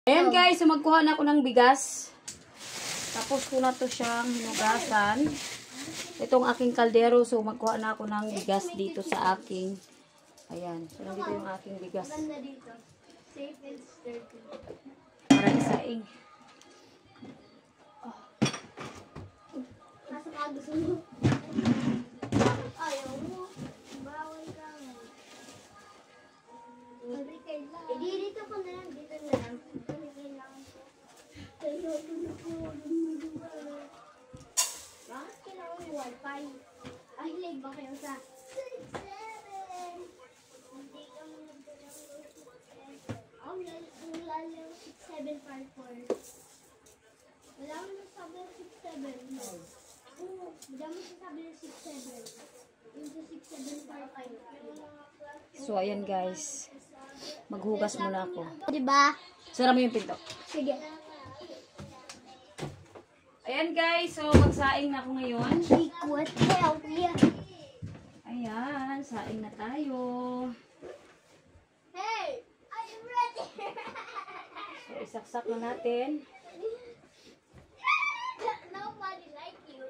Ayan guys, so magkuha na ako ng bigas. Tapos ko na to siyang hinugasan. Itong aking kaldero, so magkuha na ako ng bigas dito sa aking. Ayan, so nandito yung aking bigas. Para isaing. Nasa kagusto mo. Ayaw mo. Bawal ka mo. Dito ko na lang. Dito na lang. Bakit kailangan yung wifi? Ay, lag ba kayo sa 6-7? Hindi ka mo nagdalang 6-7. Ang lalo 6-7-5-4. Wala mo nasabi ng 6-7. No. Oo, madami nasabi ng 6-7. Yung 6-7-5-5. So ayan guys, maghugas muna ako. Diba? Sara mo yung pinto. Sige. Ayan guys, so magsaing na ako ngayon. Liquid healthy. Ayan, saing na tayo. Hey! I am ready! So isaksak na natin. Nobody like you.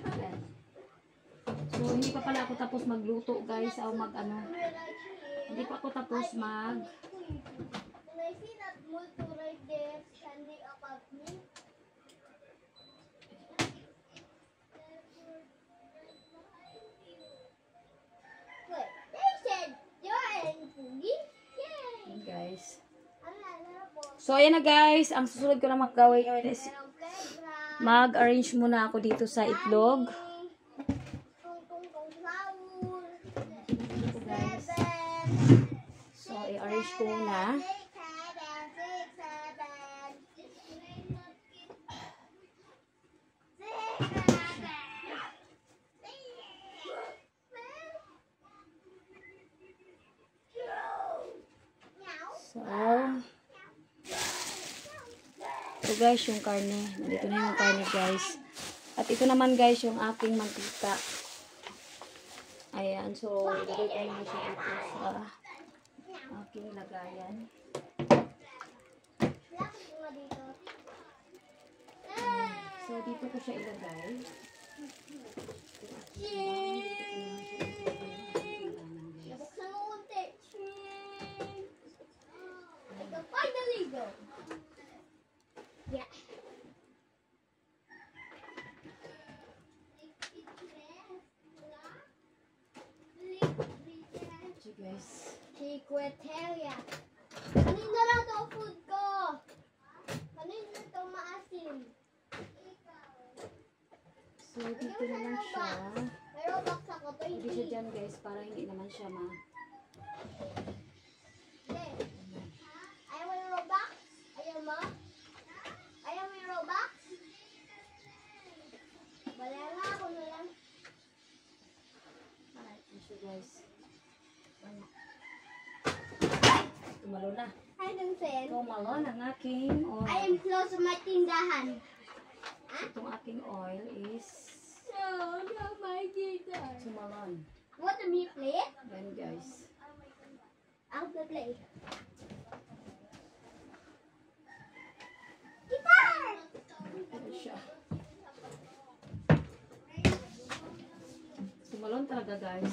Ayan. So hindi pa pala ako tapos magluto guys, o mag-ano. Hindi pa ako tapos mag... When I see that multo right there standing above me, wait, they said you're in Pugi? Yay! Ayan guys. Ano po? So ayan na guys, ang susunod ko na magagawin ngayon is Merong playground. mag-arrange muna ako dito sa itlog. Tung-tung-tung flower. Ito guys. 7. So i-arrange ko muna. 6, 7. So, ito guys yung karne. Nandito na yung karne guys. At ito naman guys yung aking mantika. Ayan. So, ilagay ko naman siya dito sa aking lagayan. So, dito ko siya ilagay. Finally go. Yeah. So guys. Secretaria. Kanina lang to food ko. Kanina to maasim. So, dito na lang siya. May Robux ako, Hindi siya dyan guys para hindi naman siya Ayaw mo yung Robux? Ayaw mo? Ayaw mo yung Robux? Wala nga, ako na lang. So guys. Tumalo na. Anong sen? Tumalo ng aking oil. I am close to my tindahan. Itong aking oil is No, not my guitar. tumalon. Want me to play it? Yan guys. I'll play. Guitar! Ano siya? Tumalon talaga guys.